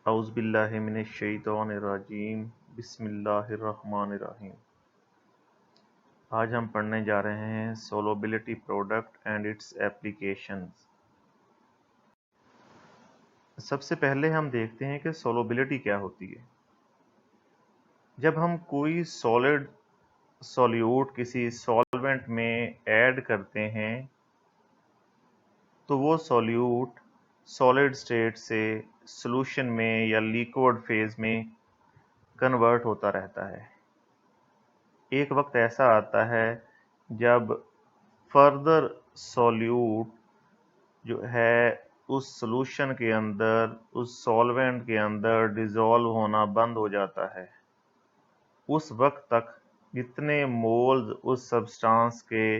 औज़ुबिल्लाहि मिनश्शैतानिर्रजीम बिस्मिल्लाहिर्रहमानिर्रहीम। आज हम पढ़ने जा रहे हैं solubility product and it's applications. सबसे पहले हम देखते हैं कि सोलबिलिटी क्या होती है। जब हम कोई सॉलिड सॉल्यूट किसी सॉल्वेंट में ऐड करते हैं तो वो सॉल्यूट सॉलिड स्टेट से सॉल्यूशन में या लिक्विड फेज में कन्वर्ट होता रहता है। एक वक्त ऐसा आता है जब फर्दर सॉल्यूट जो है उस सॉल्यूशन के अंदर, उस सॉल्वेंट के अंदर डिज़ोल्व होना बंद हो जाता है। उस वक्त तक जितने मोल्स उस सब्सटेंस के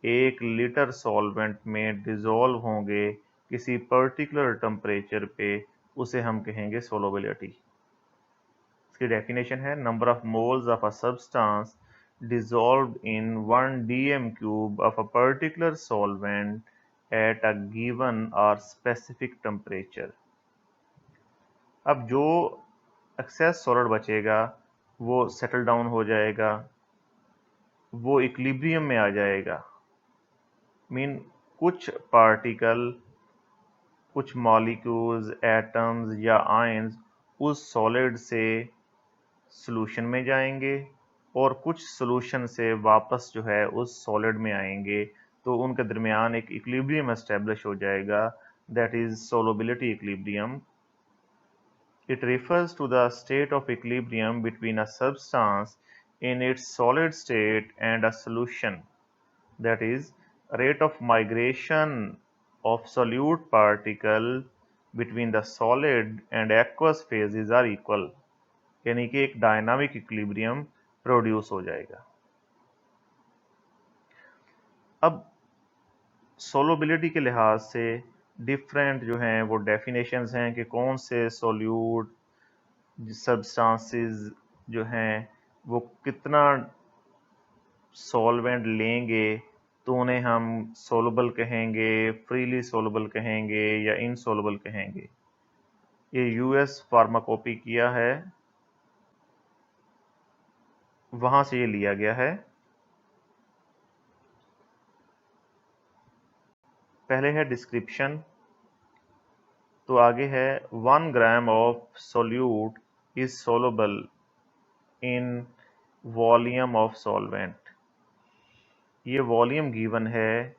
1 लीटर सॉल्वेंट में डिज़ोल्व होंगे किसी पर्टिकुलर टेम्परेचर पे, उसे हम कहेंगे सोलबिलिटी। इसकी डेफिनेशन है number of moles of a substance dissolved in 1 dm cube of a particular solvent at a given or specific temperature। अब जो एक्सेस सॉलिड बचेगा वो सेटल डाउन हो जाएगा, वो इक्विलिब्रियम में आ जाएगा। मीन कुछ पार्टिकल, कुछ मॉलिक्यूल्स, एटम्स या आयंस उस सॉलिड से सॉल्यूशन में जाएंगे और कुछ सॉल्यूशन से वापस जो है उस सॉलिड में आएंगे, तो उनके दरमियान एक इक्विलिब्रियम एस्टेब्लिश हो जाएगा, that is solubility equilibrium. It refers to the state of equilibrium between a substance in its solid state and a solution, that is rate of migration of solute particle between the solid and aqueous phases are equal, यानी कि एक dynamic equilibrium produce हो जाएगा। अब solubility के लिहाज से different जो हैं वो डेफिनेशंस हैं कि कौन से सोल्यूट सब्सटेंसेस जो हैं वो कितना सॉल्वेंट लेंगे तो उन्हें हम सोलबल कहेंगे, फ्रीली सोलबल कहेंगे या इनसोलबल कहेंगे। ये यूएस फार्माकोपी किया है, वहां से ये लिया गया है। पहले है डिस्क्रिप्शन, तो आगे है 1 gram of solute is soluble in volume of solvent. ये वॉल्यूम गिवन है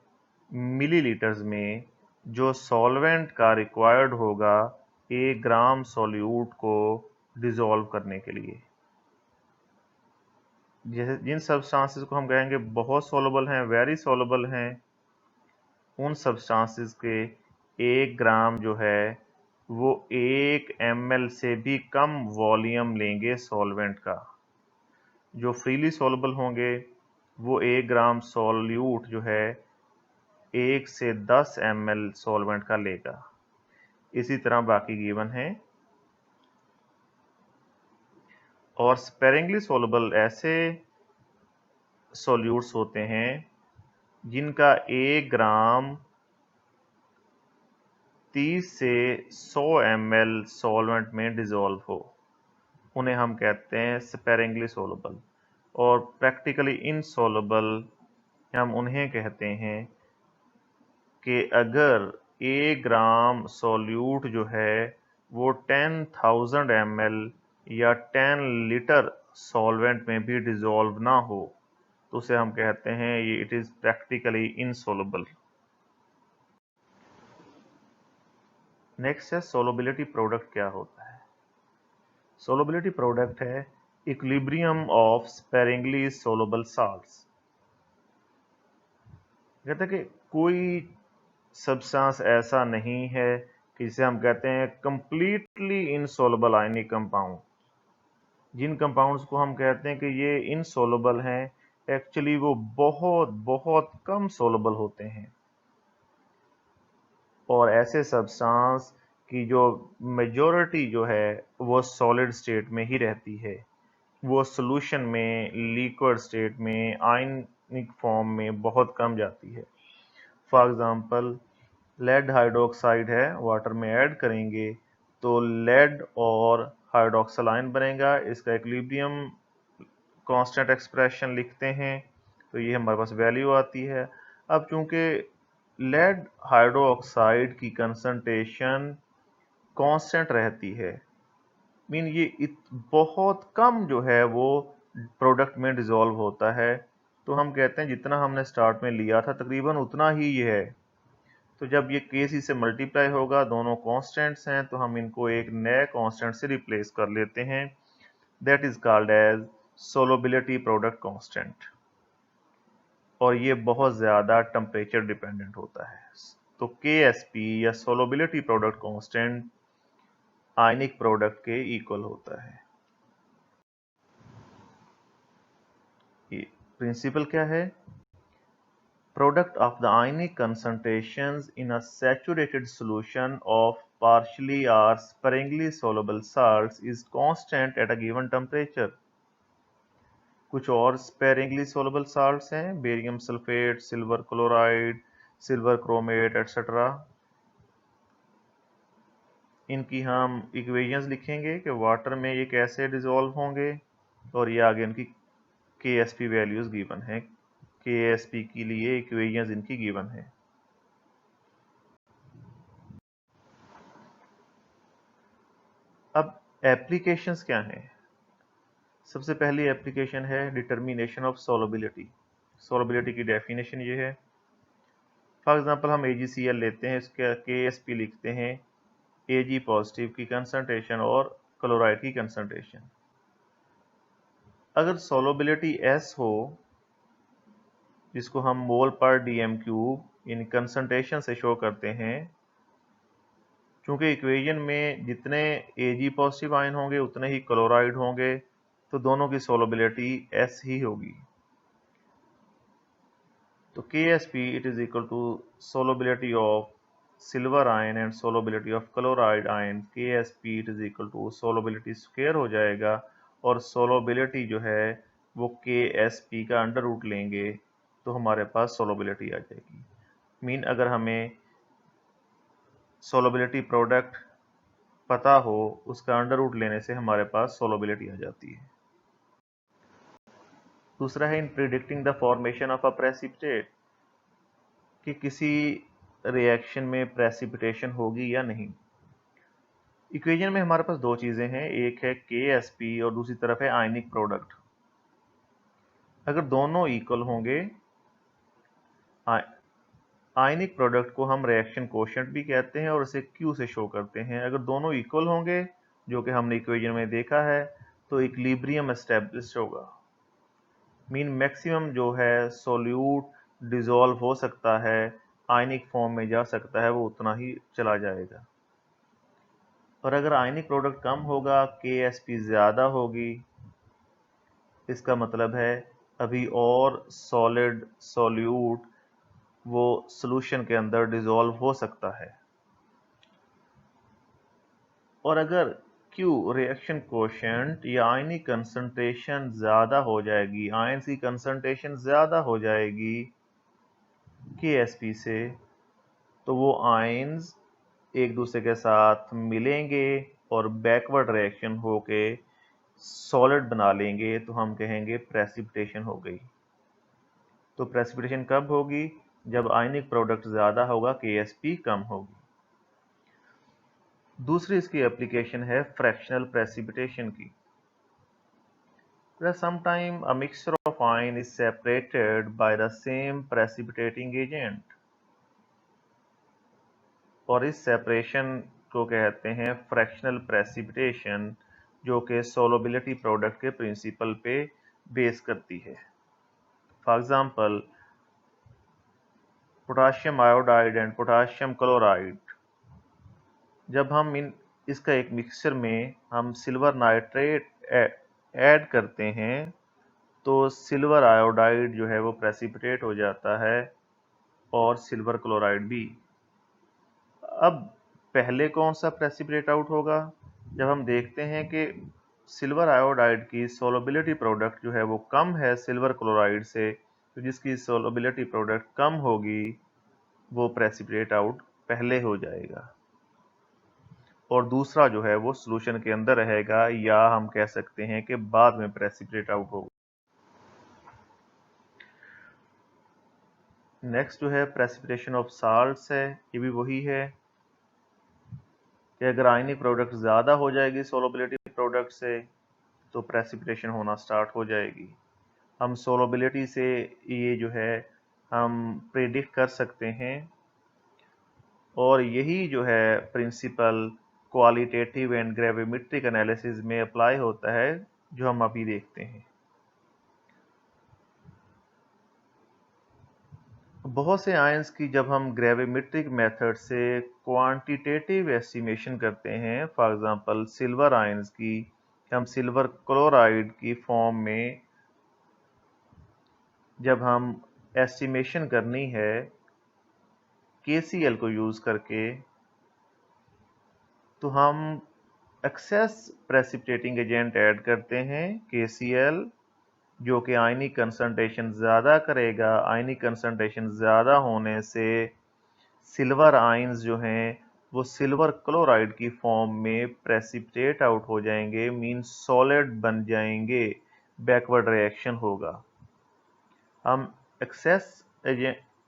मिलीलीटर्स में, जो सॉल्वेंट का रिक्वायर्ड होगा 1 ग्राम सोल्यूट को डिसॉल्व करने के लिए। जैसे जिन सब्सटेंसेस को हम कहेंगे बहुत सोलबल हैं, वेरी सोलबल हैं, उन सब्सटेंसेस के 1 ग्राम जो है वो 1 ml से भी कम वॉल्यूम लेंगे सॉल्वेंट का। जो फ्रीली सोलबल होंगे वो 1 ग्राम सोल्यूट जो है 1 से 10 ml सॉल्वेंट का लेगा। इसी तरह बाकी गिवन है। और स्पेरिंगली सोलबल ऐसे सॉल्यूट्स होते हैं जिनका 1 ग्राम 30 से 100 ml सॉल्वेंट में डिसॉल्व हो, उन्हें हम कहते हैं स्पेरिंगली सोलबल। और प्रैक्टिकली इनसोलबल हम उन्हें कहते हैं कि अगर 1 ग्राम सॉल्यूट जो है वो 10,000 ml या 10 लीटर सॉल्वेंट में भी डिसॉल्व ना हो तो उसे हम कहते हैं ये इट इज़ प्रैक्टिकली इनसोलबल। नेक्स्ट है सोलबिलिटी प्रोडक्ट क्या होता है। सोलबिलिटी प्रोडक्ट है equilibrium of sparingly soluble salts. कहते हैं कि कोई सब्सटेंस ऐसा नहीं है कि जिसे हम कहते हैं कंप्लीटली इनसोलबल आयनिक कंपाउंड। जिन कंपाउंड्स को हम कहते हैं कि ये इनसोलबल हैं, एक्चुअली वो बहुत बहुत कम सोलबल होते हैं। और ऐसे सब्सटेंस की जो मेजॉरिटी जो है वो सॉलिड स्टेट में ही रहती है, वो सॉल्यूशन में, लिक्विड स्टेट में, आयनिक फॉर्म में बहुत कम जाती है। फॉर एग्जांपल लेड हाइड्रोक्साइड है, वाटर में ऐड करेंगे तो लेड और हाइड्रोक्सिल आयन बनेगा। इसका इक्विलिब्रियम कांस्टेंट एक्सप्रेशन लिखते हैं तो ये हमारे पास वैल्यू आती है। अब चूंकि लेड हाइड्रोक्साइड की कंसंट्रेशन कांस्टेंट रहती है, मीन ये बहुत कम जो है वो प्रोडक्ट में डिसॉल्व होता है, तो हम कहते हैं जितना हमने स्टार्ट में लिया था तकरीबन उतना ही ये है। तो जब ये Kc से मल्टीप्लाई होगा, दोनों कांस्टेंट्स हैं, तो हम इनको एक नए कांस्टेंट से रिप्लेस कर लेते हैं, that is called as solubility product constant. और ये बहुत ज़्यादा टेम्परेचर डिपेंडेंट होता है। तो Ksp या solubility product constant ionic product के इक्वल होता है। प्रिंसिपल क्या है? Product of the ionic concentrations in a saturated solution of partially or sparingly soluble salts is constant at a given temperature. कुछ और sparingly soluble salts हैं, barium sulphate, silver chloride, silver chromate etcetera. इनकी हम equations लिखेंगे कि water में ये कैसे डिसॉल्व होंगे, और ये आगे इनकी Ksp वैल्यूज गिवन है। Ksp के लिए इक्वेशंस इनकी गिवन है। अब एप्लीकेशंस क्या हैं? सबसे पहली एप्लीकेशन है डिटर्मिनेशन ऑफ सोलबिलिटी। सोलबिलिटी की डेफिनेशन ये है, फॉर एग्जांपल हम AgCl लेते हैं, इसका Ksp लिखते हैं, Ag पॉजिटिव की कंसंट्रेशन और क्लोराइड की कंसंट्रेशन। अगर सोलबिलिटी S हो, जिसको हम मोल पर dm³ इन कंसंट्रेशन से शो करते हैं, चूंकि इक्वेशन में जितने Ag पॉजिटिव आयन होंगे उतने ही क्लोराइड होंगे, तो दोनों की सोलबिलिटी S ही होगी। तो Ksp it is equal to solubility of silver ion and solubility of chloride ion, Ksp it is equal to solubility square हो जाएगा, और solubility जो है वो Ksp का अंडर रूट लेंगे तो हमारे पास solubility आ जाएगी। मीन अगर हमें solubility प्रोडक्ट पता हो, उसका अंडर रूट लेने से हमारे पास solubility आ जाती है। दूसरा है in predicting the formation of a precipitate, कि किसी रिएक्शन में प्रेसिपिटेशन होगी या नहीं। इक्वेशन में हमारे पास दो चीजें हैं, एक है Ksp और दूसरी तरफ है आयनिक प्रोडक्ट। अगर दोनों इक्वल होंगे, आयनिक प्रोडक्ट को हम रिएक्शन कोशेंट भी कहते हैं और इसे Q से शो करते हैं। अगर दोनों इक्वल होंगे, जो कि हमने इक्वेशन में देखा है, तो इक्विलिब्रियम एस्टेब्लिश होगा। मीन मैक्सिमम जो है सोल्यूट डिसॉल्व हो सकता है, आयनिक फॉर्म में जा सकता है, वो उतना ही चला जाएगा। और अगर आयनिक प्रोडक्ट कम होगा, Ksp ज़्यादा होगी, इसका मतलब है अभी और सॉलिड सोल्यूट वो सॉल्यूशन के अंदर डिसॉल्व हो सकता है। और अगर Q रिएक्शन कोशेंट या आयनिक कंसंट्रेशन ज़्यादा हो जाएगी, आयन की कंसंट्रेशन ज़्यादा हो जाएगी Ksp से, तो वो आयन्स एक दूसरे के साथ मिलेंगे और बैकवर्ड रिएक्शन होके सॉलिड बना लेंगे, तो हम कहेंगे प्रेसिपिटेशन हो गई। तो प्रेसिपिटेशन कब होगी? जब आयनिक प्रोडक्ट ज़्यादा होगा, Ksp कम होगी। दूसरी इसकी एप्लीकेशन है फ्रैक्शनल प्रेसिपिटेशन की। Sometime a mixture of ion is separated by the same precipitating agent, और इस सेपरेशन को कहते हैं फ्रैक्शनल प्रेसिपिटेशन, जो कि सोलबिलिटी प्रोडक्ट के प्रिंसिपल पे बेस करती है। For example potassium iodide and potassium chloride, जब हम इसका एक मिक्सचर में हम सिल्वर नाइट्रेट ऐड करते हैं, तो सिल्वर आयोडाइड जो है वो प्रेसिपिटेट हो जाता है और सिल्वर क्लोराइड भी। अब पहले कौन सा प्रेसिपिटेट आउट होगा? जब हम देखते हैं कि सिल्वर आयोडाइड की सोलबिलिटी प्रोडक्ट जो है वो कम है सिल्वर क्लोराइड से, तो जिसकी सोलबिलिटी प्रोडक्ट कम होगी वो प्रेसिपिटेट आउट पहले हो जाएगा। और दूसरा जो है वो सॉल्यूशन के अंदर रहेगा, या हम कह सकते हैं कि बाद में प्रेसिपिटेट आउट होगा। नेक्स्ट जो है प्रेसिपिटेशन ऑफ साल्ट्स है। ये भी वही है कि अगर आयनिक प्रोडक्ट ज़्यादा हो जाएगी सोलबिलिटी प्रोडक्ट से तो प्रेसिपिटेशन होना स्टार्ट हो जाएगी। हम सोलबिलिटी से ये जो है हम प्रेडिक्ट कर सकते हैं, और यही जो है principle qualitative and gravimetric analysis में अप्लाई होता है, जो हम अभी देखते हैं। बहुत से आयंस की जब हम ग्रेविमेट्रिक मेथड से क्वांटिटेटिव एस्टिमेशन करते हैं, फॉर एग्जांपल सिल्वर आयंस की हम सिल्वर क्लोराइड की फॉर्म में जब हम एस्टिमेशन करनी है KCl को यूज़ करके, तो हम एक्सेस प्रेसिपिटेटिंग एजेंट ऐड करते हैं KCl, जो कि आयनिक कंसंट्रेशन ज़्यादा करेगा। आयनिक कंसंट्रेशन ज़्यादा होने से सिल्वर आयंस जो हैं वो सिल्वर क्लोराइड की फॉर्म में प्रेसिपिटेट आउट हो जाएंगे, मीन सॉलिड बन जाएंगे, बैकवर्ड रिएक्शन होगा। हम एक्सेस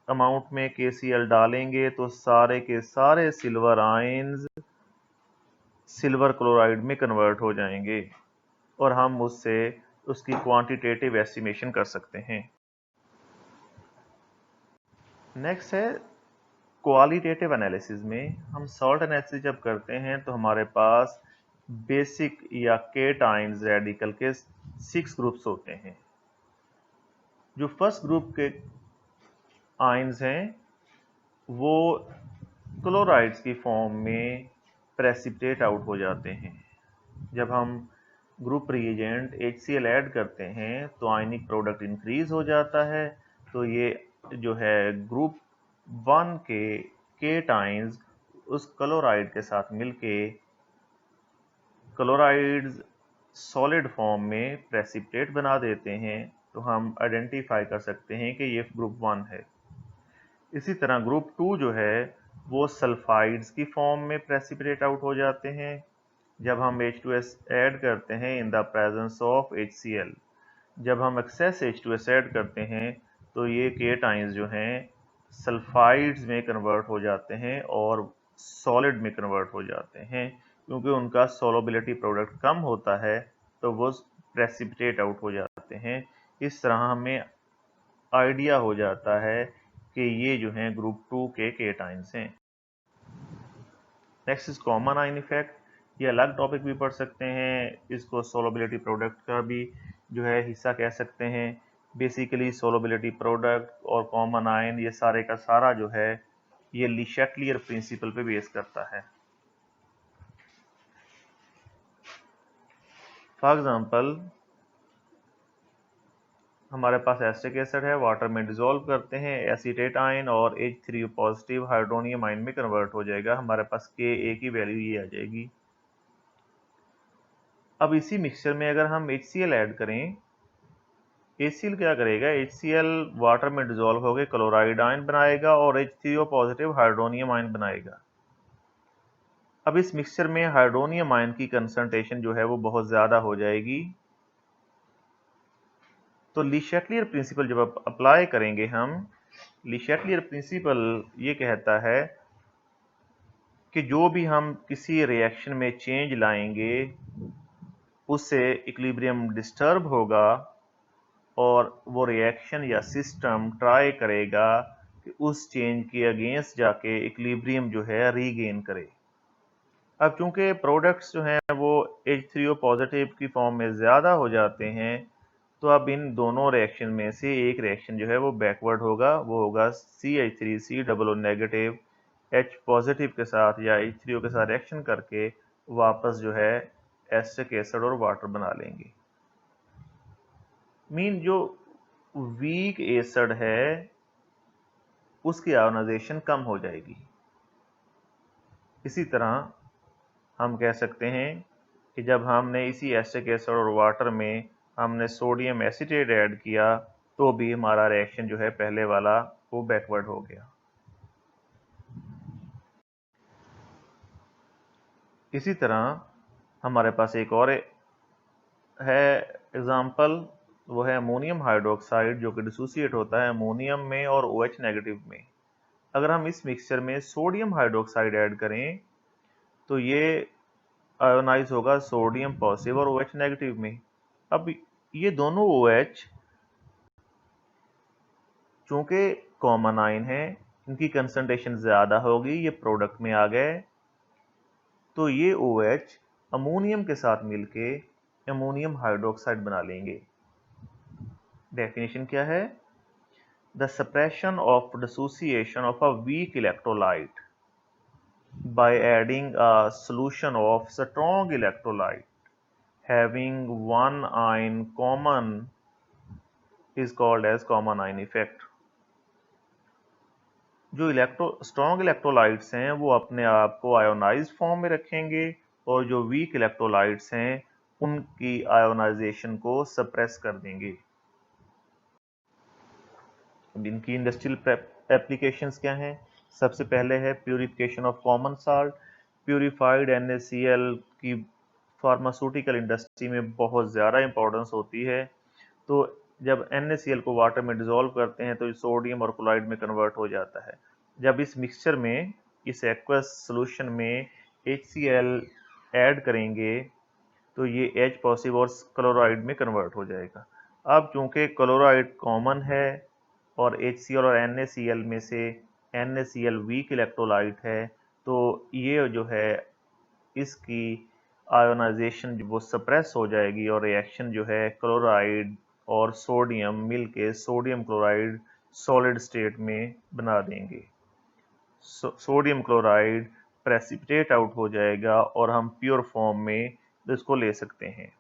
अमाउंट में KCl डालेंगे तो सारे के सारे सिल्वर आयंस सिल्वर क्लोराइड में कन्वर्ट हो जाएंगे, और हम उससे उसकी क्वांटिटेटिव एस्टिमेशन कर सकते हैं। नेक्स्ट है क्वालिटेटिव एनालिसिस में हम सॉल्ट एनालिसिस जब करते हैं तो हमारे पास बेसिक या केटाइंस रेडिकल के 6 ग्रुप्स होते हैं। जो फर्स्ट ग्रुप के आयंस हैं वो क्लोराइड्स की फॉर्म में प्रेसिपिटेट आउट हो जाते हैं। जब हम ग्रुप रिएजेंट HCl ऐड करते हैं तो आयनिक प्रोडक्ट इंक्रीज हो जाता है, तो ये जो है ग्रुप 1 के केटाइंस उस क्लोराइड के साथ मिलके क्लोराइड्स सॉलिड फॉर्म में प्रेसिपिटेट बना देते हैं, तो हम आइडेंटिफाई कर सकते हैं कि ये ग्रुप 1 है। इसी तरह ग्रुप 2 जो है वो सल्फाइड्स की फॉर्म में प्रेसिपिटेट आउट हो जाते हैं जब हम H2S ऐड करते हैं in the presence of HCl। जब हम एक्सेस H2S ऐड करते हैं तो ये केटाइंस जो हैं सल्फाइड्स में कन्वर्ट हो जाते हैं और सॉलिड में कन्वर्ट हो जाते हैं, क्योंकि उनका सोलबिलिटी प्रोडक्ट कम होता है तो वो प्रेसिपिटेट आउट हो जाते हैं। इस तरह हमें आइडिया हो जाता है कि ये जो हैं ग्रुप 2 के केटाइंस हैं। Next is common ion effect. ये अलग टॉपिक भी पढ़ सकते हैं, इसको सोलबिलिटी प्रोडक्ट का भी जो है हिस्सा कह सकते हैं। बेसिकली सोलबिलिटी प्रोडक्ट और कॉमन आयन ये सारे का सारा जो है ये ले चैटलियर प्रिंसिपल पे बेस करता है। फॉर एग्जांपल हमारे पास एसिटिक एसिड है, वाटर में डिसॉल्व करते हैं, एसीटेट आयन और H3 पॉजिटिव हाइड्रोनियम आयन में कन्वर्ट हो जाएगा। हमारे पास Ka की वैल्यू ये आ जाएगी। अब इसी मिक्सचर में अगर हम HCl ऐड करें, HCl क्या करेगा, HCl वाटर में डिसॉल्व होकर क्लोराइड आयन बनाएगा और H3O पॉजिटिव हाइड्रोनियम आयन बनाएगा। अब इस मिक्सचर में हाइड्रोनियम आयन की कंसंट्रेशन जो है वो बहुत ज़्यादा हो जाएगी। तो ले चैटलियर प्रिंसिपल जब अप्लाई करेंगे हम, ले चैटलियर प्रिंसिपल ये कहता है कि जो भी हम किसी रिएक्शन में चेंज लाएंगे उससे इक्विलिब्रियम डिस्टर्ब होगा और वो रिएक्शन या सिस्टम ट्राई करेगा कि उस चेंज के अगेंस्ट जाके इक्विलिब्रियम जो है रीगेन करे। अब चूंकि प्रोडक्ट्स जो हैं वो H3O पॉजिटिव की फॉर्म में ज़्यादा हो जाते हैं, तो अब इन दोनों रिएक्शन में से एक रिएक्शन जो है वो बैकवर्ड होगा, वो होगा CH3COO नेगेटिव H पॉजिटिव के साथ या H3O के साथ रिएक्शन करके वापस जो है एसिटिक एसिड और वाटर बना लेंगे। मीन जो वीक एसिड है उसकी आयोनाइजेशन कम हो जाएगी। इसी तरह हम कह सकते हैं कि जब हमने इसी एसिटिक एसिड और वाटर में हमने सोडियम एसीटेट ऐड किया तो भी हमारा रिएक्शन जो है पहले वाला वो बैकवर्ड हो गया। इसी तरह हमारे पास एक और है एग्जाम्पल, वो है अमोनियम हाइड्रोक्साइड, जो कि डिसोसिएट होता है अमोनियम में और OH नेगेटिव में। अगर हम इस मिक्सचर में सोडियम हाइड्रोक्साइड ऐड करें तो ये आयोनाइज होगा सोडियम पॉजिटिव और OH नेगेटिव में। अब ये दोनों OH चूंकि कॉमन आयन है, इनकी कंसंट्रेशन ज्यादा होगी, ये प्रोडक्ट में आ गए, तो ये OH अमोनियम के साथ मिलके अमोनियम हाइड्रोक्साइड बना लेंगे। डेफिनेशन क्या है? The suppression of dissociation of a weak electrolyte by adding a solution of strong electrolyte having one ion common is called as common ion effect। जो स्ट्रॉन्ग इलेक्ट्रोलाइट्स हैं वो अपने आप को आयोनाइज्ड फॉर्म में रखेंगे, और जो वीक इलेक्ट्रोलाइट्स हैं उनकी आयोनाइजेशन को सप्रेस कर देंगे। अब इनकी इंडस्ट्रियल एप्लीकेशंस क्या हैं? सबसे पहले है purification of common salt. Purified NaCl की फार्मास्यूटिकल इंडस्ट्री में बहुत ज़्यादा इंपॉर्टेंस होती है। तो जब NaCl को वाटर में डिसॉल्व करते हैं तो ये सोडियम और क्लोराइड में कन्वर्ट हो जाता है। जब इस मिक्सचर में, इस एक्वस सोल्यूशन में HCl ऐड करेंगे तो ये H पॉजिटिव और क्लोराइड में कन्वर्ट हो जाएगा। अब चूंकि क्लोराइड कॉमन है और HCl और NaCl में से NaCl वीक इलेक्ट्रोलाइट है, तो ये जो है इसकी आयोनाइजेशन वो सप्रेस हो जाएगी और रिएक्शन जो है क्लोराइड और सोडियम मिलके सोडियम क्लोराइड सॉलिड स्टेट में बना देंगे। सोडियम क्लोराइड प्रेसिपिटेट आउट हो जाएगा और हम प्योर फॉर्म में इसको ले सकते हैं।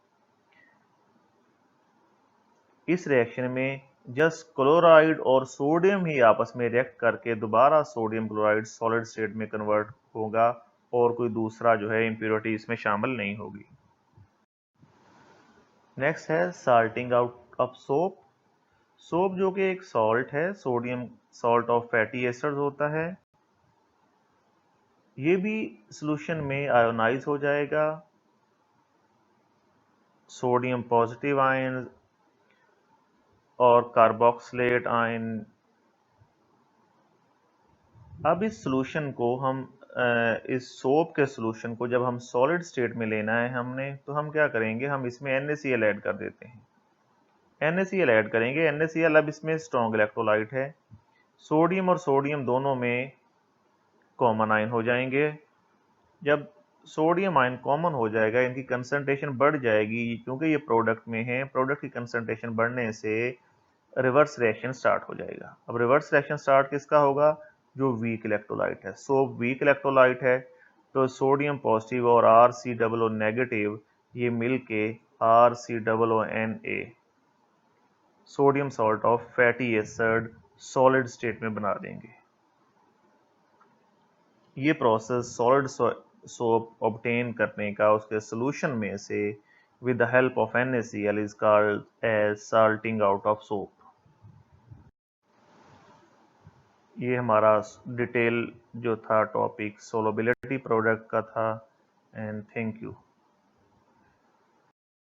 इस रिएक्शन में जस्ट क्लोराइड और सोडियम ही आपस में रिएक्ट करके दोबारा सोडियम क्लोराइड सॉलिड स्टेट में कन्वर्ट होगा, और कोई दूसरा जो है इम्प्योरिटी इसमें शामिल नहीं होगी। नेक्स्ट है salting out of soap. Soap जो कि एक सॉल्ट है, sodium salt of fatty acids होता है, ये भी सॉल्यूशन में आयोनाइज हो जाएगा। सोडियम पॉजिटिव आयन और कार्बोक्सिलेट आयन। अब इस सॉल्यूशन को हम इस सोप के सॉल्यूशन को जब हम सॉलिड स्टेट में लेना है हमने, तो हम क्या करेंगे, हम इसमें NaCl ऐड कर देते हैं। NaCl ऐड करेंगे। NaCl अब इसमें स्ट्रॉन्ग इलेक्ट्रोलाइट है, सोडियम और सोडियम दोनों में कॉमन आयन हो जाएंगे। जब सोडियम आयन कॉमन हो जाएगा, इनकी कंसंट्रेशन बढ़ जाएगी, क्योंकि ये प्रोडक्ट में है, प्रोडक्ट की कंसंट्रेशन बढ़ने से रिवर्स रिएक्शन स्टार्ट हो जाएगा। अब रिवर्स रिएक्शन स्टार्ट किसका होगा? जो वीक इलेक्ट्रोलाइट है। सोप वीक इलेक्ट्रोलाइट है, तो सोडियम पॉजिटिव और RCOO नेगेटिव ये मिलके RCOONA sodium salt of fatty acid solid state में बना देंगे। ये प्रोसेस सॉलिड सोप ऑब्टेन करने का उसके सॉल्यूशन में से with the help of NaCl is called as salting out of soap. ये हमारा डिटेल जो था टॉपिक सोलबिलिटी प्रोडक्ट का था, एंड थैंक यू।